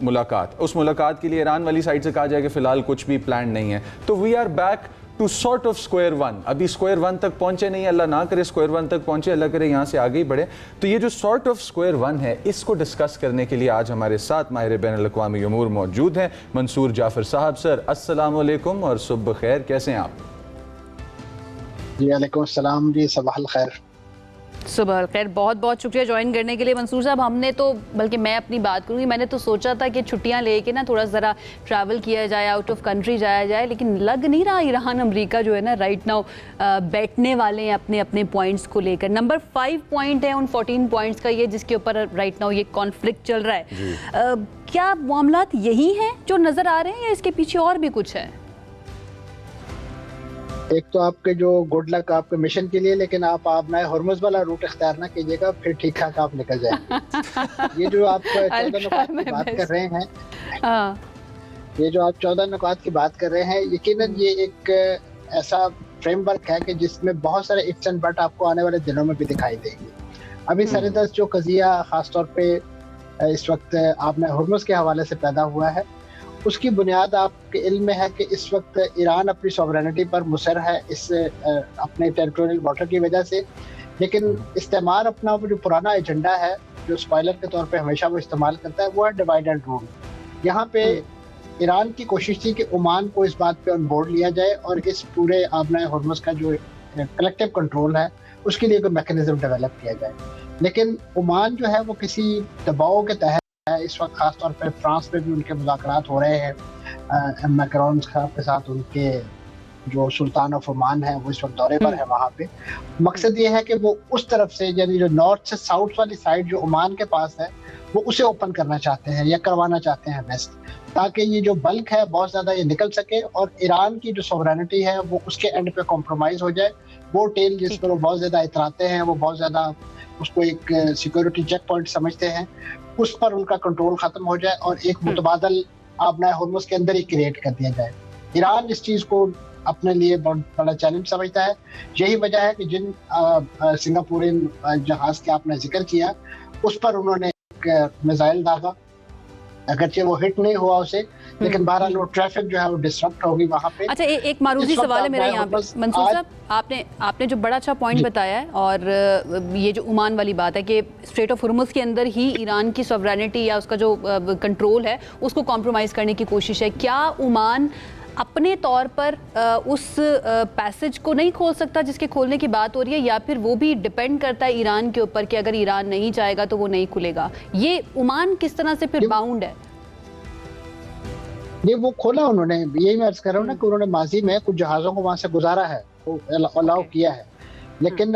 मुलाकात, उस मुलाकात के लिए ईरान वाली साइड से कहा जाए कि फ़िलहाल कुछ भी प्लान नहीं है। तो we are back to sort of square one. अभी स्क्वायर वन तक पहुंचे नहीं, अल्लाह ना करे स्क्वायर वन तक पहुंचे, अल्लाह करे यहाँ से आगे ही बढ़े। तो ये जो सॉर्ट ऑफ स्क्वायर वन है, इसको डिस्कस करने के लिए आज हमारे साथ माहिर बैनुल अक़वामी उमूर मौजूद हैं, मंसूर जाफ़र साहब। सर अस्सलाम वालेकुम और सुबह खैर, कैसे हैं आप? जी वालेकुम अस्सलाम जी, सबाह खैर। सुबह खैर, बहुत बहुत शुक्रिया ज्वाइन करने के लिए मंसूर साहब। हमने तो, बल्कि मैं अपनी बात करूँगी, मैंने तो सोचा था कि छुट्टियां लेके ना थोड़ा ज़रा ट्रैवल किया जाए, आउट ऑफ कंट्री जाया जाए, लेकिन लग नहीं रहा ईरान अमेरिका जो है ना राइट नाउ बैठने वाले हैं अपने अपने पॉइंट्स को लेकर। नंबर 5 पॉइंट है उन 14 पॉइंट्स का, ये जिसके ऊपर राइट नाउ ये कॉन्फ्लिक्ट चल रहा है। क्या मामलात यही हैं जो नज़र आ रहे हैं या इसके पीछे और भी कुछ है? एक तो आपके जो गुड लक आपके मिशन के लिए, लेकिन आप नए हुर्मुज़ वाला रूट इख्तियार ना कीजिएगा, फिर ठीक ठाक आप निकल जाएंगे। ये जो आप 14 नुकात की बात कर रहे हैं, ये जो आप 14 नुकात की बात कर रहे हैं, यकीनन ये एक ऐसा फ्रेमवर्क है कि जिसमें बहुत सारे इफ्स एंड बट आपको आने वाले दिनों में भी दिखाई देंगे। अभी सरदस्त जो कज़िया खासतौर पे इस वक्त आपने हुर्मुज़ के हवाले से पैदा हुआ है, उसकी बुनियाद आपके इल्म में है कि इस वक्त ईरान अपनी सॉवरेनिटी पर मुसर है इस अपने टेरिटोरियल बॉर्डर की वजह से। लेकिन इस्तेमाल अपना जो पुराना एजेंडा है, जो स्पॉइलर के तौर पे हमेशा वो इस्तेमाल करता है, वो है डिवाइड एंड रूल। यहाँ पे ईरान की कोशिश थी कि ओमान को इस बात पे ऑन बोर्ड लिया जाए और इस पूरे आबना हुर्मुज़ का जो कलेक्टिव कंट्रोल है उसके लिए कोई मैकेनिज्म डेवलप किया जाए। लेकिन ओमान जो है वो किसी दबाव के तहत इस वक्त खासतौर पर फ्रांस में भी उनके मुज़ाकरात हो रहे हैं। मैक्रोन साहब के साथ उनके जो सुल्तान ऑफ ओमान है वो इस वक्त दौरे पर है वहाँ पे। मकसद ये है कि वो उस तरफ से, यानी जो नॉर्थ से साउथ वाली साइड जो ओमान के पास है, वो उसे ओपन करना चाहते हैं या करवाना चाहते हैं वेस्ट, ताकि ये जो बल्क है बहुत ज़्यादा ये निकल सके और ईरान की जो सॉवरेनिटी है वो उसके एंड पे कॉम्प्रोमाइज़ हो जाए। वो टेल जिस पर वो बहुत ज़्यादा इतराते हैं, वो बहुत ज़्यादा उसको एक सिक्योरिटी चेक पॉइंट समझते हैं, उस पर उनका कंट्रोल खत्म हो जाए और एक मुतबादल आबना हुर्मुज़ के अंदर ही क्रिएट कर दिया जाए। ईरान इस चीज़ को अपने लिए बहुत बड़ा चैलेंज समझता है। यही वजह है कि जिन सिंगापुरियन जहाज़ के आपने जिक्र किया, उस पर उन्होंने एक मिसाइल दागा, अगरचे वो हिट नहीं हुआ उसे, लेकिन बहरहाल वो ट्रैफिक जो है वो डिसरप्ट होगी वहाँ पे। अच्छा, एक मारूजी सवाल है मेरा यहाँ पे मंसूर साहब, आपने जो बड़ा अच्छा पॉइंट बताया है, और ये जो ओमान वाली बात है कि स्ट्रेट ऑफ हुर्मुज़ के अंदर ही ईरान की सॉवरेनिटी या उसका जो कंट्रोल है उसको कॉम्प्रोमाइज़ करने की कोशिश है। क्या ओमान अपने तौर पर उस पैसेज को नहीं खोल सकता जिसके खोलने की बात हो रही है, या फिर वो भी डिपेंड करता है ईरान के ऊपर कि अगर ईरान नहीं चाहेगा तो वो नहीं खुलेगा? ये ओमान किस तरह से फिर बाउंड है? ये वो खोला उन्होंने, यही मैं अर्ज कर रहा हूँ ना कि उन्होंने माजी में कुछ जहाज़ों को वहाँ से गुजारा है, अलाउ किया है। लेकिन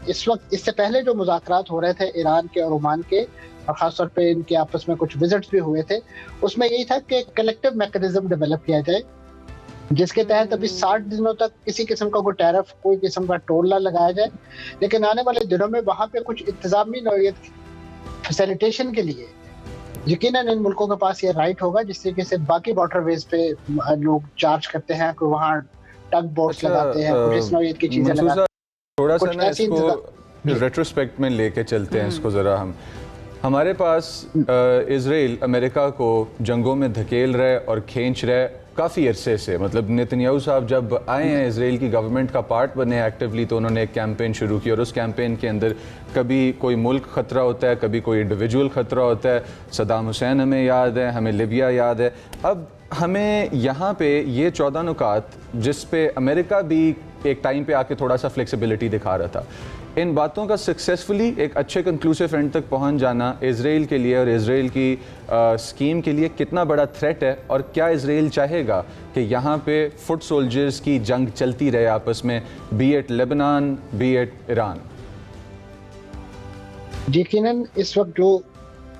इस वक्त, इससे पहले जो मुज़ाकरात हो रहे थे ईरान के और ओमान के, और ख़ासतौर पे इनके आपस में कुछ विजिट्स भी हुए थे, उसमें यही था कि कलेक्टिव मैकेनिज्म डेवलप किया जाए जिसके तहत अभी 60 दिनों तक किसी किस्म का कोई टैरिफ, कोई किस्म का टोल ना लगाया जाए, लेकिन आने वाले दिनों में वहाँ पे कुछ इंतजामी नौइयत फैसिलिटेशन के लिए यकीनन इन मुल्कों के पास ये राइट होगा, जिस तरीके से बाकी वाटरवेज पे लोग चार्ज करते हैं, कोई वहाँ टग बोट्स लगाते हैं, कुछ इस नौइयत की चीजें लगाते हैं। थोड़ा सा ना इसको रेट्रोस्पेक्ट में लेके चलते हैं इसको ज़रा हम। हमारे पास इजराइल अमेरिका को जंगों में धकेल रहा है और खींच रहा है काफ़ी अरसे से। मतलब नेतन्याहू साहब जब आए हैं, इजराइल की गवर्नमेंट का पार्ट बने एक्टिवली, तो उन्होंने एक कैंपेन शुरू की और उस कैंपेन के अंदर कभी कोई मुल्क ख़तरा होता है, कभी कोई इंडिविजुअल ख़तरा होता है। सद्दाम हुसैन हमें याद है, हमें लिबिया याद है। अब हमें यहाँ पे ये 14 नुकात जिस पे अमेरिका भी एक टाइम पे आके थोड़ा सा फ्लेक्सिबिलिटी दिखा रहा था, इन बातों का सक्सेसफुली एक अच्छे कंक्लूसिव एंड तक पहुंच जाना इजराइल के लिए और इजराइल की स्कीम के लिए कितना बड़ा थ्रेट है? और क्या इजराइल चाहेगा कि यहाँ पे फुट सोल्जर्स की जंग चलती रहे आपस में, beat Lebanon, beat Iran? यकीनन इस वक्त जो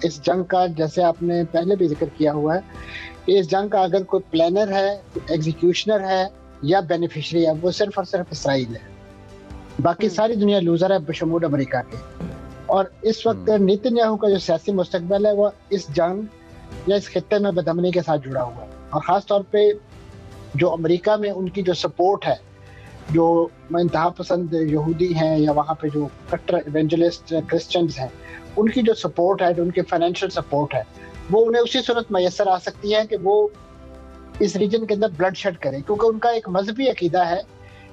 इस जंग का, जैसे आपने पहले भी जिक्र किया हुआ है, इस जंग का अगर कोई प्लानर है, एग्जीक्यूशनर है या बेनिफिशरी है, वो सिर्फ और सिर्फ इसराइल है। बाकी सारी दुनिया लूजर है बशमूल अमेरिका के। और इस वक्त नेतन्याहू का जो सियासी मुस्तकबिल है वो इस जंग या इस खित्ते में बदअमनी के साथ जुड़ा हुआ है। और ख़ास तौर पे जो अमेरिका में उनकी जो सपोर्ट है, जो इंतहा पसंद यहूदी हैं या वहाँ पे जो कट्टर इवेंजलिस्ट क्रिश्चियंस हैं, उनकी जो सपोर्ट है, जो उनकी फाइनेंशियल सपोर्ट है, वो उन्हें उसी सूरत मैसर आ सकती है कि वो इस रीजन के अंदर ब्लड शेड करें, क्योंकि उनका एक मजहबी अकीदा है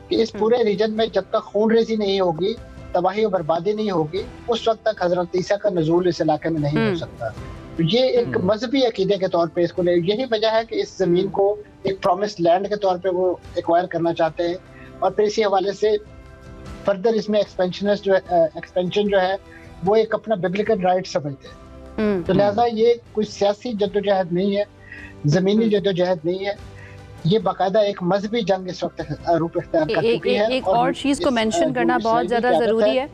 कि इस पूरे रीजन में जब तक खून रेजी नहीं होगी, तबाही और बर्बादी नहीं होगी, उस वक्त तक हजरत ईसा का नज़ूल इस इलाके में नहीं हो सकता। तो ये एक मजहबी अकीदे के तौर पे इसको ले, यही वजह है कि इस जमीन को एक प्रॉमिस लैंड के तौर पे वो एक्वायर करना चाहते हैं, और फिर इसी हवाले से फर्दर इसमें एक्सपेंशन जो है वो एक अपना बिब्लिकल राइट समझते हैं। तो लिहाजा ये कोई सियासी जद्दोजहद नहीं है, जमीनी जद्दोजहद नहीं है, ये बाकायदा एक मजहबी जंग इस वक्त रूप इख्तियार कर चुकी है। एक और चीज़ को मेंशन करना बहुत ज़्यादा ज़रूरी है।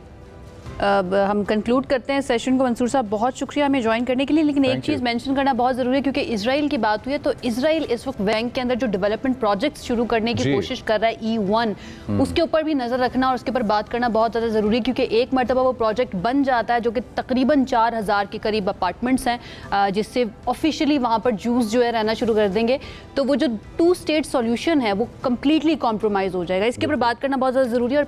अब हम कंक्लूड करते हैं सेशन को। मंसूर साहब बहुत शुक्रिया हमें ज्वाइन करने के लिए, लेकिन एक चीज़ मेंशन करना बहुत ज़रूरी है क्योंकि इजराइल की बात हुई है, तो इजराइल इस वक्त बैंक के अंदर जो डेवलपमेंट प्रोजेक्ट्स शुरू करने की कोशिश कर रहा है E1, उसके ऊपर भी नज़र रखना और उसके ऊपर बात करना बहुत ज़्यादा ज़रूरी है, क्योंकि एक मरतबा वो प्रोजेक्ट बन जाता है जो कि तकरीबन 4000 के करीब अपार्टमेंट्स हैं, जिससे ऑफिशियली वहाँ पर जूस जो है रहना शुरू कर देंगे, तो वो जो 2 स्टेट सॉल्यूशन है वो कम्प्लीटली कॉम्प्रोमाइज़ हो जाएगा। इसके ऊपर बात करना बहुत ज़्यादा ज़रूरी है। और